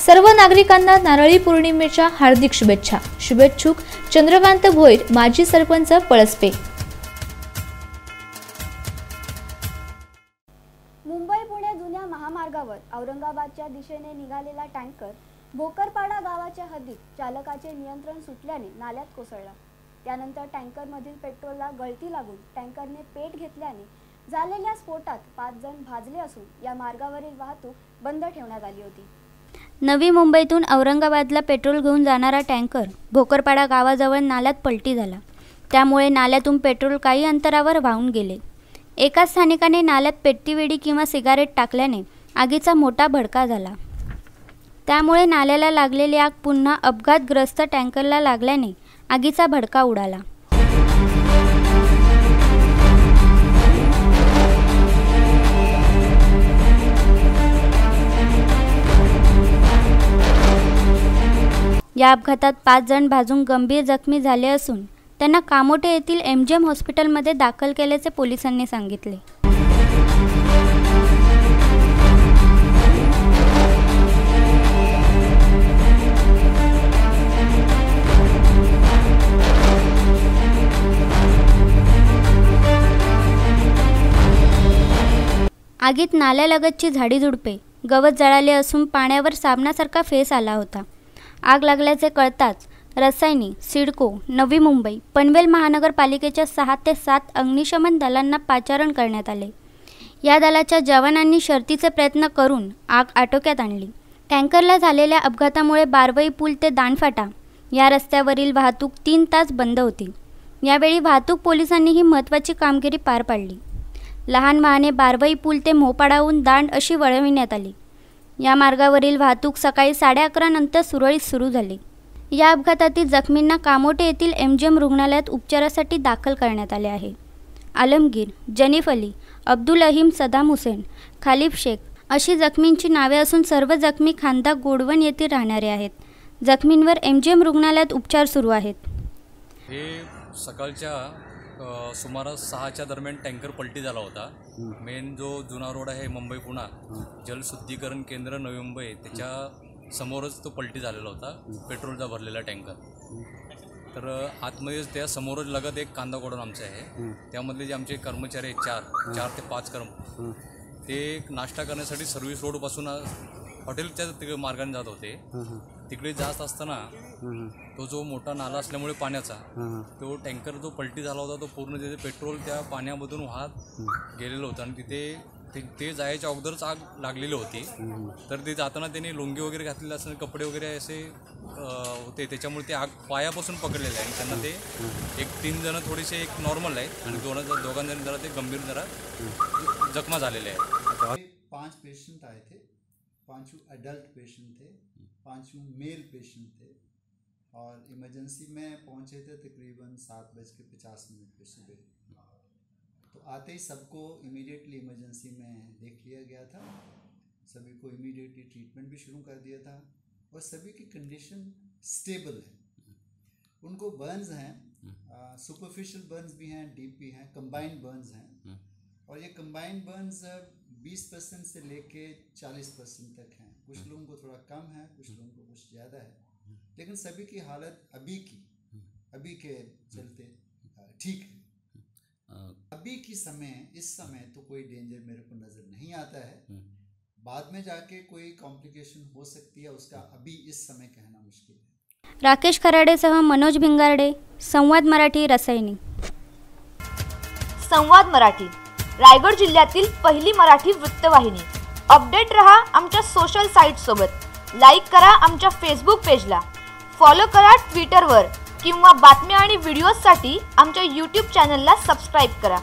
सर्व नागरिकांना नारळी पौर्णिमेच्या हार्दिक शुभेच्छा। शुभेच्छुक चंद्रकांत भोईर, माजी सरपंच पळसपे। मुंबई पुणे जुन्या महामार्गावर औरंगाबादच्या दिशेने निघालेला टँकर भोकरपाडा गावाच्या हद्दीत चालकाचे नियंत्रण सुटल्याने नाल्यात कोसळला। त्यानंतर टँकरमधील पेट्रोलला गळती लागून टँकरने पेट घेतल्याने झालेल्या स्फोटात 5 जण भाजले असून या मार्गावरील वाहतूक बंद ठेवण्यात आली होती। नवी मुंबईतून औरंगाबादला पेट्रोल घेऊन जाणारा टँकर भोकरपाडा गावाजवळ नाल्यात पलटी झाला। त्यामुळे नाल्यातून पेट्रोल काही अंतरावर वाहून गेले। एका स्थानिकाने नाल्यात पेटतीवेडी किंवा सिगारेट टाकल्याने आगीचा मोठा भडका झाला। त्यामुळे नाल्याला लागलेली आग पुन्हा अपघातग्रस्त टँकरला लागल्याने आगीचा भडका उडाला। या अपघातात 5 जण भाजून गंभीर जखमी झाले असून त्यांना कामोठे येथील एमजीएम हॉस्पिटलमध्ये दाखल केल्याचे पोलिसांनी सांगितले। आगीत नाल्यालगतची झाडीझुडपे, गवत जळाले असून पाण्यावर साबणासारखा फेस आला होता। आग लागल्याचे कळताच रसायनी, सिडको, नवी मुंबई, पनवेल महानगरपालिकेच्या 6 ते 7 अग्निशमन दलांना पाचारण करण्यात आले। या दलाच्या जवानांनी शर्थीचे प्रयत्न करून आग आटोक्यात आणली। टँकरला झालेल्या अपघातामुळे बारवई पूल ते दांडफाटा या रस्त्यावरील वाहतूक 3 तास बंद होती। यावेळी वाहतूक पोलिसांनी ही महत्त्वाची कामगिरी पार पाडली। लहान वाहने बारवई पूल ते मोपाडाहून दांड अशी वळविण्यात आली। या मार्गावरील वाहतूक सकाळी 11:30 नंतर सुरळीत सुरू झाली। या अपघातातील जखमींना कामोठे येथील एमजीएम रुग्णालयात उपचारासाठी दाखल करण्यात आले आहे। आलमगीर, जनीफ अली, अब्दुल अहीम, सदाम हुसेन, खालिफ शेख अशी जखमींची नावे असून सर्व जखमी खांदा गोडवण येथे राहणारे आहेत। जखमींवर एमजीएम रुग्णालयात उपचार सुरू आहेत। हे सकाळच्या सुमारास 6च्या दरम्यान टँकर पलटी झाला होता। मेन जो जुना रोड आहे मुंबई पुणा जलशुद्धीकरण केंद्र नवी मुंबई त्याच्या समोरच तो पलटी झालेला होता, पेट्रोलचा भरलेला टँकर। तर आतमध्येच त्या समोरच लगत एक कांदा गोडाऊन आमचे आहे। त्यामधले जे आमचे कर्मचारी आहेत 4 ते 5 ते नाश्ता करण्यासाठी सर्व्हिस रोडपासून हॉटेलच्या मार्गाने जात होते। तिकडे जात असताना तो जो मोठा नाला असल्यामुळे पाण्याचा तो टँकर जो पलटी झाला होता तो पूर्ण त्याचे पेट्रोल त्या पाण्यामधून वाहत गेलेलं होतं आणि तिथे ते जायच्या अगोदरच आग लागलेली होती। तर ते जाताना त्यांनी लुंगी वगैरे घातलेले असताना कपडे वगैरे असे होते, त्याच्यामुळे ते आग पायापासून पकडलेले आहे। आणि त्यांना ते 3 जण थोडेसे एक नॉर्मल आहेत आणि 2 जण जरा ते गंभीर जरा जखमा झालेले आहेत। 5 पेशेंट आए थे, 5 एडल्ट पेशेंट थे, 5 मेल पेशेंट थे और इमरजेंसी में पहुंचे थे तकरीबन 7:50 पे सुबह। तो आते ही सबको इमीडिएटली इमरजेंसी में देख लिया गया था। सभी को इमीडिएटली ट्रीटमेंट भी शुरू कर दिया था और सभी की कंडीशन स्टेबल है। उनको बर्न्स हैं, सुपरफिशियल बर्न्स भी हैं, डीप भी हैं, कंबाइंड बर्न्स हैं। और ये कंबाइंड बर्न्स 20% से लेके 40% तक हैं। कुछ लोगों को थोड़ा कम है, कुछ लोगों को कुछ ज़्यादा है, लेकिन सभी की हालत अभी के चलते ठीक है। अभी की इस समय तो कोई डेंजर मेरे को नज़र नहीं आता है। बाद में जाके कोई कॉम्प्लिकेशन हो सकती है, उसका अभी इस समय कहना मुश्किल है। राकेश खराडेसह मनोज भिंगारडे, संवाद मराठी, रसायनी। संवाद मराठी, रायगड जिल्ह्यातील पहिली मराठी वृत्तवाहिनी। अपडेट रहा आमच्या सोशल साइट सोबत। लाईक करा आमच्या फेसबुक पेजला, फॉलो करा ट्विटरवर किंवा बातम्या आणि व्हिडिओजसाठी आमच्या यूट्यूब चॅनलला सबस्क्राईब करा।